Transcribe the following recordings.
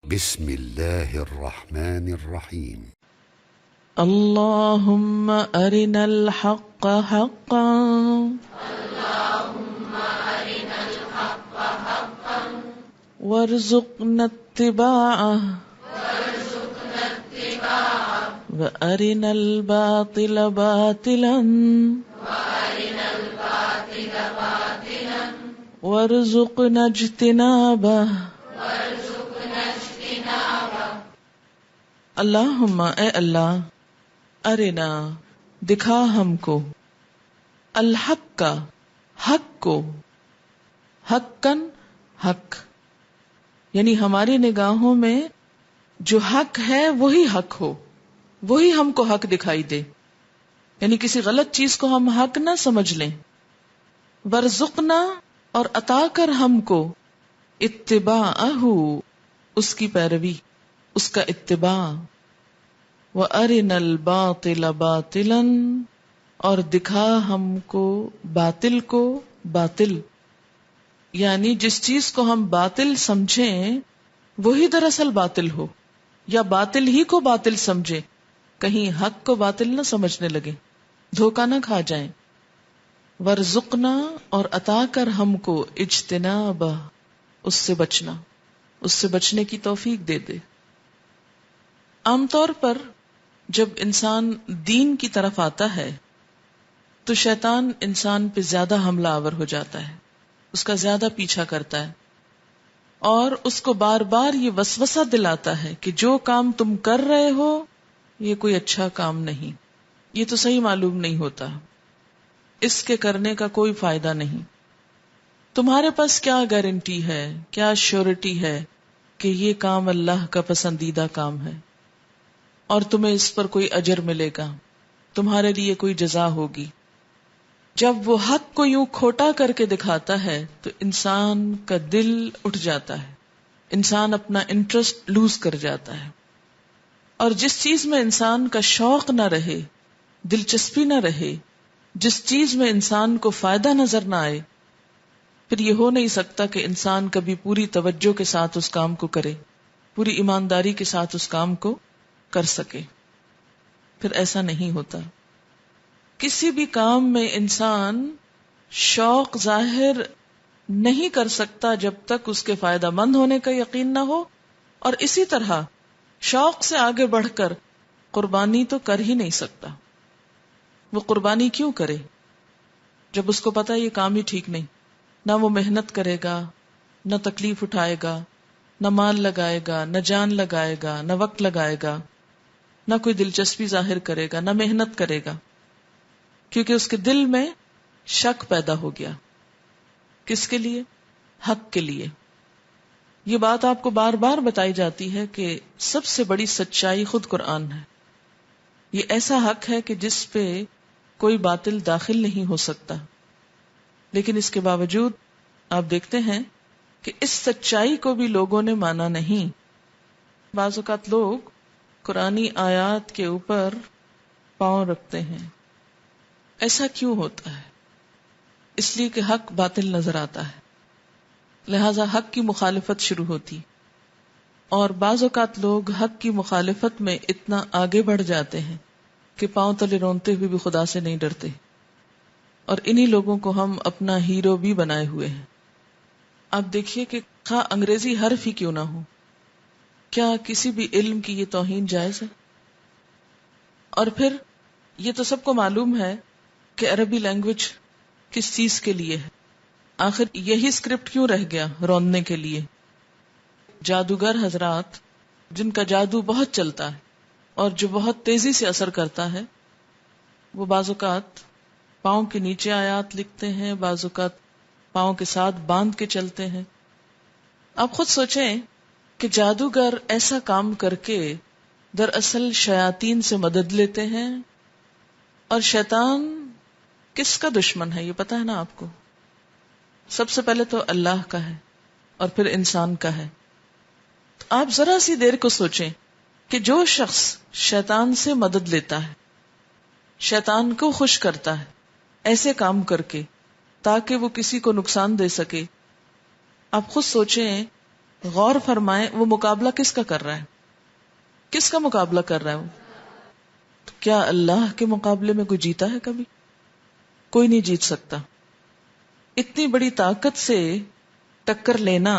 بسم الله الرحمن الرحيم. اللهم أرنا الحق حقا وارزقنا اتباعه وأرنا الباطل باطلا وارزقنا اجتنابه. اللہم اے اللہ، ارنا دکھا ہم کو، الحق کا حق کو، حقاً حق یعنی ہماری نگاہوں میں جو حق ہے وہی حق ہو، وہی ہم کو حق دکھائی دے، یعنی کسی غلط چیز کو ہم حق نہ سمجھ لیں. ورزقنا اور عطا کر ہم کو، اتباعہ اس کی پیروی، اس کا اتباع، وَأَرِنَا الْبَاطِلَ بَاطِلًا اور دکھا ہم کو باطل کو باطل، یعنی جس چیز کو ہم باطل سمجھیں وہی دراصل باطل ہو، یا باطل ہی کو باطل سمجھیں، کہیں حق کو باطل نہ سمجھنے لگے، دھوکہ نہ کھا جائیں. ورزقنا اور عطا کر ہم کو اجتنابہ اس سے بچنا، اس سے بچنے کی توفیق دے دے. عام طور پر جب انسان دین کی طرف آتا ہے تو شیطان انسان پہ زیادہ حملہ آور ہو جاتا ہے، اس کا زیادہ پیچھا کرتا ہے، اور اس کو بار بار یہ وسوسہ دلاتا ہے کہ جو کام تم کر رہے ہو یہ کوئی اچھا کام نہیں، یہ تو صحیح معلوم نہیں ہوتا، اس کے کرنے کا کوئی فائدہ نہیں، تمہارے پاس کیا گارنٹی ہے، کیا شیورٹی ہے کہ یہ کام اللہ کا پسندیدہ کام ہے اور تمہیں اس پر کوئی اجر ملے گا، تمہارے لیے کوئی جزا ہوگی. جب وہ حق کو یوں کھوٹا کر کے دکھاتا ہے تو انسان کا دل اٹھ جاتا ہے، انسان اپنا انٹرسٹ لوز کر جاتا ہے، اور جس چیز میں انسان کا شوق نہ رہے، دلچسپی نہ رہے، جس چیز میں انسان کو فائدہ نظر نہ آئے، پھر یہ ہو نہیں سکتا کہ انسان کبھی پوری توجہ کے ساتھ اس کام کو کرے، پوری ایمانداری کے ساتھ اس کام کو کر سکے. پھر ایسا نہیں ہوتا. کسی بھی کام میں انسان شوق ظاہر نہیں کر سکتا جب تک اس کے فائدہ مند ہونے کا یقین نہ ہو، اور اسی طرح شوق سے آگے بڑھ کر قربانی تو کر ہی نہیں سکتا. وہ قربانی کیوں کرے جب اس کو پتا یہ کام ہی ٹھیک نہیں، نہ وہ محنت کرے گا، نہ تکلیف اٹھائے گا، نہ مال لگائے گا، نہ جان لگائے گا، نہ وقت لگائے گا، نہ کوئی دلچسپی ظاہر کرے گا، نہ محنت کرے گا، کیونکہ اس کے دل میں شک پیدا ہو گیا. کس کے لیے؟ حق کے لیے. یہ بات آپ کو بار بار بتائی جاتی ہے کہ سب سے بڑی سچائی خود قرآن ہے. یہ ایسا حق ہے کہ جس پہ کوئی باطل داخل نہیں ہو سکتا، لیکن اس کے باوجود آپ دیکھتے ہیں کہ اس سچائی کو بھی لوگوں نے مانا نہیں. بعض اوقات لوگ قرآنی آیات کے اوپر پاؤں رکھتے ہیں. ایسا کیوں ہوتا ہے؟ اس لیے کہ حق باطل نظر آتا ہے، لہذا حق کی مخالفت شروع ہوتی، اور بعض اوقات لوگ حق کی مخالفت میں اتنا آگے بڑھ جاتے ہیں کہ پاؤں تلے رونتے ہوئے بھی خدا سے نہیں ڈرتے، اور انہی لوگوں کو ہم اپنا ہیرو بھی بنائے ہوئے ہیں. آپ دیکھیے کہ خواہ انگریزی حرف ہی کیوں نہ ہو، کیا کسی بھی علم کی یہ توہین جائز ہے؟ اور پھر یہ تو سب کو معلوم ہے کہ عربی لینگویج کس چیز کے لیے ہے، آخر یہی اسکرپٹ کیوں رہ گیا روندنے کے لیے. جادوگر حضرات جن کا جادو بہت چلتا ہے اور جو بہت تیزی سے اثر کرتا ہے، وہ بعض اوقات پاؤں کے نیچے آیات لکھتے ہیں، بعض اوقات پاؤں کے ساتھ باندھ کے چلتے ہیں. آپ خود سوچیں کہ جادوگر ایسا کام کر کے دراصل شیاطین سے مدد لیتے ہیں، اور شیطان کس کا دشمن ہے یہ پتا ہے نا آپ کو؟ سب سے پہلے تو اللہ کا ہے اور پھر انسان کا ہے. تو آپ ذرا سی دیر کو سوچیں کہ جو شخص شیطان سے مدد لیتا ہے، شیطان کو خوش کرتا ہے ایسے کام کر کے تاکہ وہ کسی کو نقصان دے سکے، آپ خود سوچیں غور فرمائیں وہ مقابلہ کس کا کر رہا ہے؟ کس کا مقابلہ کر رہا ہے وہ؟ کیا اللہ کے مقابلے میں کوئی جیتا ہے کبھی؟ کوئی نہیں جیت سکتا. اتنی بڑی طاقت سے ٹکر لینا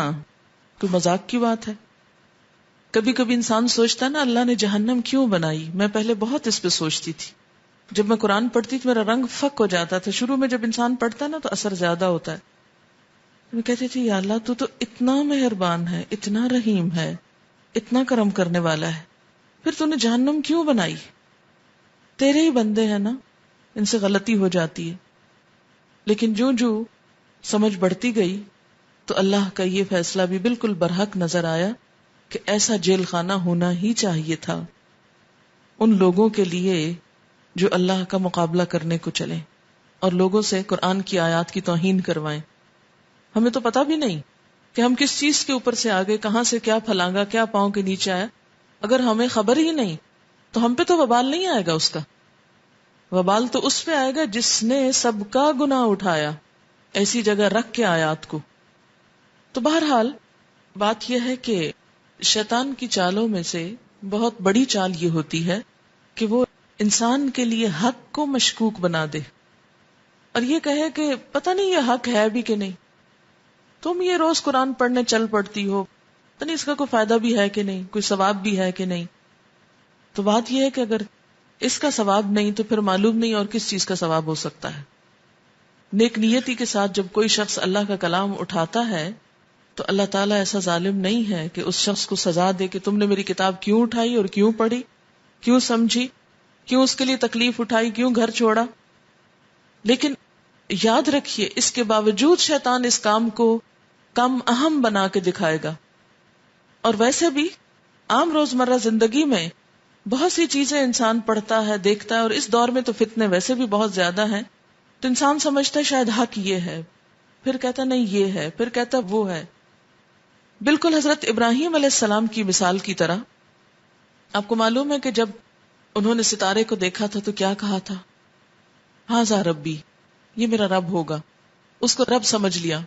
کوئی مذاق کی بات ہے؟ کبھی کبھی انسان سوچتا ہے نا اللہ نے جہنم کیوں بنائی. میں پہلے بہت اس پہ سوچتی تھی. جب میں قرآن پڑھتی تو میرا رنگ فک ہو جاتا تھا. شروع میں جب انسان پڑھتا ہے نا تو اثر زیادہ ہوتا ہے. میں کہتی تھی یا اللہ تو اتنا مہربان ہے, اتنا رحیم ہے, اتنا کرم کرنے والا ہے, پھر تو نے جہنم کیوں بنائی؟ تیرے ہی بندے ہیں نا, ان سے غلطی ہو جاتی ہے. لیکن جو سمجھ بڑھتی گئی تو اللہ کا یہ فیصلہ بھی بالکل برحق نظر آیا کہ ایسا جیل خانہ ہونا ہی چاہیے تھا ان لوگوں کے لیے جو اللہ کا مقابلہ کرنے کو چلیں اور لوگوں سے قرآن کی آیات کی توہین کروائیں. ہمیں تو پتہ بھی نہیں کہ ہم کس چیز کے اوپر سے آگے, کہاں سے کیا پھلانگا, کیا پاؤں کے نیچے آیا. اگر ہمیں خبر ہی نہیں تو ہم پہ تو وبال نہیں آئے گا. اس کا وبال تو اس پہ آئے گا جس نے سب کا گناہ اٹھایا, ایسی جگہ رکھ کے آیات کو. تو بہرحال بات یہ ہے کہ شیطان کی چالوں میں سے بہت بڑی چال یہ ہوتی ہے کہ وہ انسان کے لیے حق کو مشکوک بنا دے اور یہ کہے کہ پتہ نہیں یہ حق ہے بھی کہ نہیں. تم یہ روز قرآن پڑھنے چل پڑتی ہو, پتہ نہیں اس کا کوئی فائدہ بھی ہے کہ نہیں, کوئی ثواب بھی ہے کہ نہیں. تو بات یہ ہے کہ اگر اس کا ثواب نہیں تو پھر معلوم نہیں اور کس چیز کا ثواب ہو سکتا ہے. نیک نیتی کے ساتھ جب کوئی شخص اللہ کا کلام اٹھاتا ہے تو اللہ تعالیٰ ایسا ظالم نہیں ہے کہ اس شخص کو سزا دے کہ تم نے میری کتاب کیوں اٹھائی اور کیوں پڑھی, کیوں سمجھی, کیوں اس کے لیے تکلیف اٹھائی, کیوں گھر چھوڑا. لیکن یاد رکھیے اس کے باوجود شیطان اس کام کو کم اہم بنا کے دکھائے گا. اور ویسے بھی عام روزمرہ زندگی میں بہت سی چیزیں انسان پڑھتا ہے, دیکھتا ہے, اور اس دور میں تو فتنے ویسے بھی بہت زیادہ ہیں, تو انسان سمجھتا ہے شاید حق یہ ہے, پھر کہتا نہیں یہ ہے, پھر کہتا وہ ہے. بالکل حضرت ابراہیم علیہ السلام کی مثال کی طرح آپ کو معلوم ہے کہ جب انہوں نے ستارے کو دیکھا تھا تو کیا کہا تھا؟ ہاذا ربی, یہ میرا رب ہوگا. اس کو رب سمجھ لیا.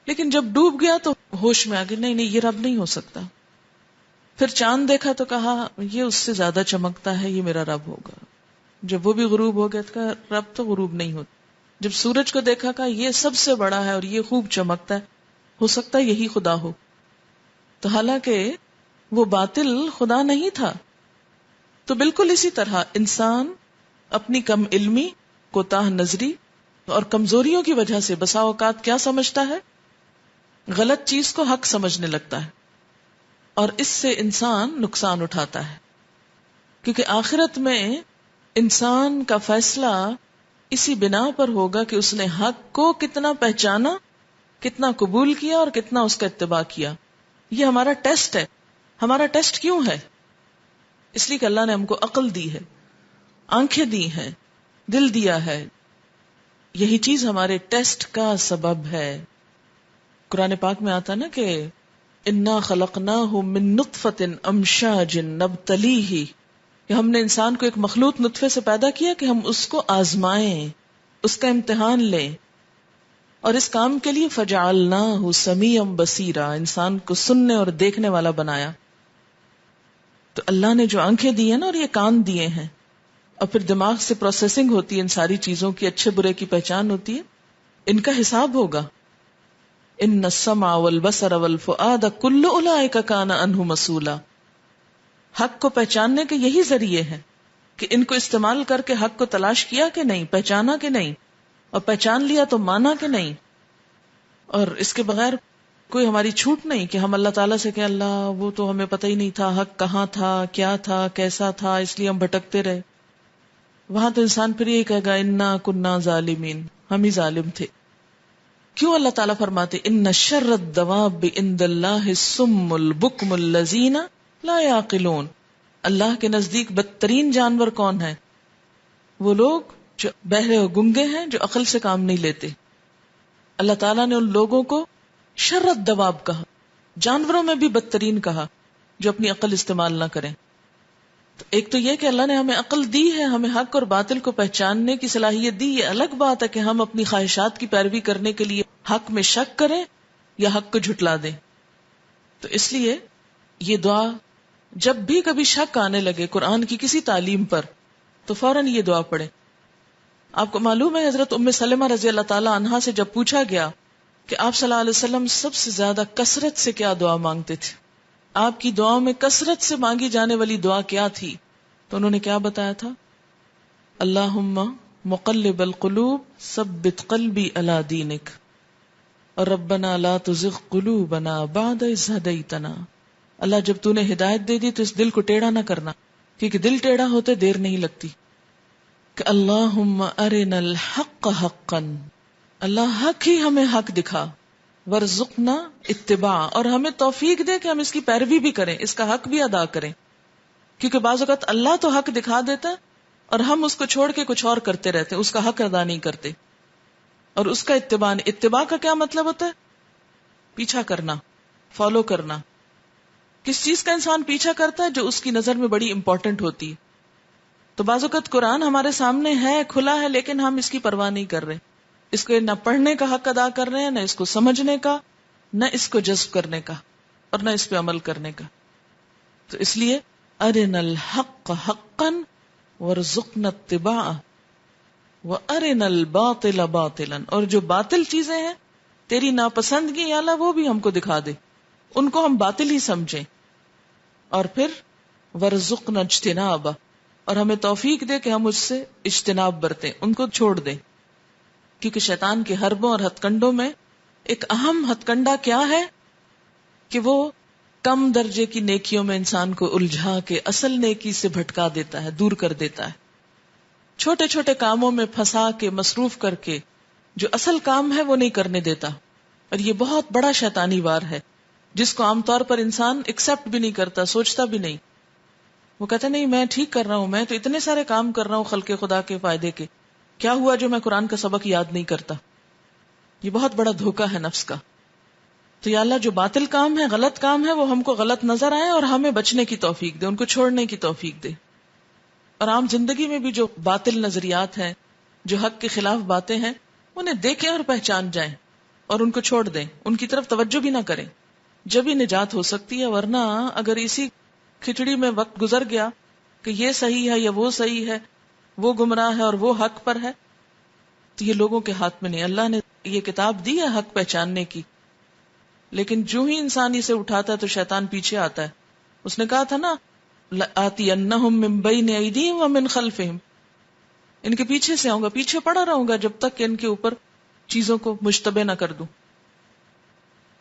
لیکن جب ڈوب گیا تو ہوش میں آ گیا, نہیں یہ رب نہیں ہو سکتا. پھر چاند دیکھا تو کہا یہ اس سے زیادہ چمکتا ہے, یہ میرا رب ہوگا. جب وہ بھی غروب ہو گیا تو کہا رب تو غروب نہیں ہوتا. جب سورج کو دیکھا کہا یہ سب سے بڑا ہے اور یہ خوب چمکتا ہے, ہو سکتا ہے یہی خدا ہو. تو حالانکہ وہ باطل خدا نہیں تھا. تو بالکل اسی طرح انسان اپنی کم علمی, کوتاہ نظری اور کمزوریوں کی وجہ سے بسا اوقات کیا سمجھتا ہے؟ غلط چیز کو حق سمجھنے لگتا ہے اور اس سے انسان نقصان اٹھاتا ہے. کیونکہ آخرت میں انسان کا فیصلہ اسی بنا پر ہوگا کہ اس نے حق کو کتنا پہچانا, کتنا قبول کیا اور کتنا اس کا اتباع کیا. یہ ہمارا ٹیسٹ ہے. ہمارا ٹیسٹ کیوں ہے؟ اس لیے کہ اللہ نے ہم کو عقل دی ہے, آنکھیں دی ہیں, دل دیا ہے. یہی چیز ہمارے ٹیسٹ کا سبب ہے. قرآن پاک میں آتا نا کہ انا خلقناہ من نطفۃ امشاج نبتلیہ, کہ ہم نے انسان کو ایک مخلوط نطفے سے پیدا کیا کہ ہم اس کو آزمائیں, اس کا امتحان لیں. اور اس کام کے لیے فجعلناہ سمیعا بصیرا, انسان کو سننے اور دیکھنے والا بنایا. تو اللہ نے جو آنکھیں دی ہیں نا اور یہ کان دیے ہیں, اور پھر دماغ سے پروسیسنگ ہوتی ہے ان ساری چیزوں کی, اچھے برے کی پہچان ہوتی ہے, ان کا حساب ہوگا. ان السمع والبصر والفؤاد کل اولئک کان عنہ مسئولا. حق کو پہچاننے کے یہی ذریعے ہیں کہ ان کو استعمال کر کے حق کو تلاش کیا کہ نہیں, پہچانا کہ نہیں, اور پہچان لیا تو مانا کہ نہیں. اور اس کے بغیر کوئی ہماری چھوٹ نہیں کہ ہم اللہ تعالیٰ سے کہ اللہ وہ تو ہمیں پتہ ہی نہیں تھا حق کہاں تھا, کیا تھا, کیسا تھا, اس لیے ہم بھٹکتے رہے. وہاں تو انسان پھر یہی کہے گا انا کننا ظالمین, ہم ہی ظالم تھے. کیوں اللہ تعالیٰ فرماتے ان شر الدواب عند اللہ الصم البکم الذین لا یعقلون, اللہ کے نزدیک بدترین جانور کون ہے؟ وہ لوگ جو بہرے و گنگے ہیں, جو عقل سے کام نہیں لیتے. اللہ تعالیٰ نے ان لوگوں کو شر الدواب کہا, جانوروں میں بھی بدترین کہا, جو اپنی عقل استعمال نہ کریں. تو ایک تو یہ کہ اللہ نے ہمیں عقل دی ہے, ہمیں حق اور باطل کو پہچاننے کی صلاحیت دی. یہ الگ بات ہے کہ ہم اپنی خواہشات کی پیروی کرنے کے لیے حق میں شک کریں یا حق کو جھٹلا دیں. تو اس لیے یہ دعا جب بھی کبھی شک آنے لگے قرآن کی کسی تعلیم پر تو فوراً یہ دعا پڑھیں. آپ کو معلوم ہے حضرت ام سلمہ رضی اللہ تعالی عنہا سے جب پوچھا گیا کہ آپ صلی اللہ علیہ وسلم سب سے زیادہ کثرت سے کیا دعا مانگتے تھے، آپ کی دعاؤں میں کثرت سے مانگی جانے والی دعا کیا تھی، تو انہوں نے کیا بتایا تھا؟ اللہم مقلب القلوب ثبت قلبی علی دینک اور ربنا لا تزغ قلوبنا بعد اذ ہدیتنا. اللہ جب تو نے ہدایت دے دی تو اس دل کو ٹیڑھا نہ کرنا، کیونکہ دل ٹیڑھا ہوتے دیر نہیں لگتی. کہ اللہم ارنا الحق حقا، اللہ حق ہی ہمیں حق دکھا، ورزقنا اتباع، اور ہمیں توفیق دے کہ ہم اس کی پیروی بھی کریں، اس کا حق بھی ادا کریں. کیونکہ بعض اوقات اللہ تو حق دکھا دیتا ہے اور ہم اس کو چھوڑ کے کچھ اور کرتے رہتے، اس کا حق ادا نہیں کرتے. اور اس کا اتباع کا کیا مطلب ہوتا ہے؟ پیچھا کرنا، فالو کرنا. کس چیز کا انسان پیچھا کرتا ہے؟ جو اس کی نظر میں بڑی امپورٹنٹ ہوتی ہے. تو بعض اوقات قرآن ہمارے سامنے ہے، کھلا ہے، لیکن ہم اس کی پرواہ نہیں کر رہے، اس کو نہ پڑھنے کا حق ادا کر رہے ہیں، نہ اس کو سمجھنے کا، نہ اس کو جذب کرنے کا، اور نہ اس پہ عمل کرنے کا. تو اس لیے ارنا الحق حقا وارزقنا اتباعہ وارنا الباطل باطلا، اور جو باطل چیزیں ہیں تیری ناپسندگی یا اللہ وہ بھی ہم کو دکھا دے، ان کو ہم باطل ہی سمجھیں. اور پھر وارزقنا اجتنابہ، اور ہمیں توفیق دے کہ ہم اس سے اجتناب برتیں، ان کو چھوڑ دیں. کیونکہ شیطان کے حربوں اور ہتھ کنڈوں میں ایک اہم ہتھ کنڈا کیا ہے کہ وہ کم درجے کی نیکیوں میں انسان کو الجھا کے اصل نیکی سے بھٹکا دیتا ہے، دور کر دیتا ہے. چھوٹے چھوٹے کاموں میں پھنسا کے مصروف کر کے جو اصل کام ہے وہ نہیں کرنے دیتا. اور یہ بہت بڑا شیطانی وار ہے جس کو عام طور پر انسان ایکسپٹ بھی نہیں کرتا، سوچتا بھی نہیں. وہ کہتا نہیں میں ٹھیک کر رہا ہوں، میں تو اتنے سارے کام کر رہا ہوں خلق خدا کے فائدے کے، کیا ہوا جو میں قرآن کا سبق یاد نہیں کرتا. یہ بہت بڑا دھوکہ ہے نفس کا. تو یا اللہ جو باطل کام ہے، غلط کام ہے، وہ ہم کو غلط نظر آئے اور ہمیں بچنے کی توفیق دے، ان کو چھوڑنے کی توفیق دے. اور عام زندگی میں بھی جو باطل نظریات ہیں، جو حق کے خلاف باتیں ہیں، انہیں دیکھیں اور پہچان جائیں اور ان کو چھوڑ دیں، ان کی طرف توجہ بھی نہ کریں. جب ہی نجات ہو سکتی ہے. ورنہ اگر اسی کھچڑی میں وقت گزر گیا کہ یہ صحیح ہے یا وہ صحیح ہے، وہ گمراہ ہے اور وہ حق پر ہے، تو یہ لوگوں کے ہاتھ میں نہیں. اللہ نے یہ کتاب دی ہے حق پہچاننے کی، لیکن جو ہی انسان اسے اٹھاتا ہے تو شیطان پیچھے آتا ہے. اس نے کہا تھا نا لآتینہم من بین ایدیہم ومن خلفہم، ان کے پیچھے سے آؤں گا، پیچھے پڑا رہوں گا جب تک کہ ان کے اوپر چیزوں کو مشتبہ نہ کر دوں.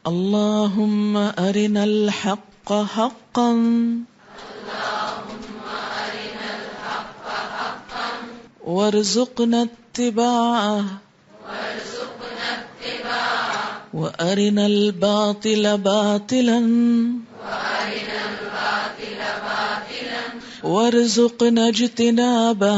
اللہم ارنا الحق حقا وارزقنا اتباعہ وارنا الباطل باطلا وارزقنا اجتنابہ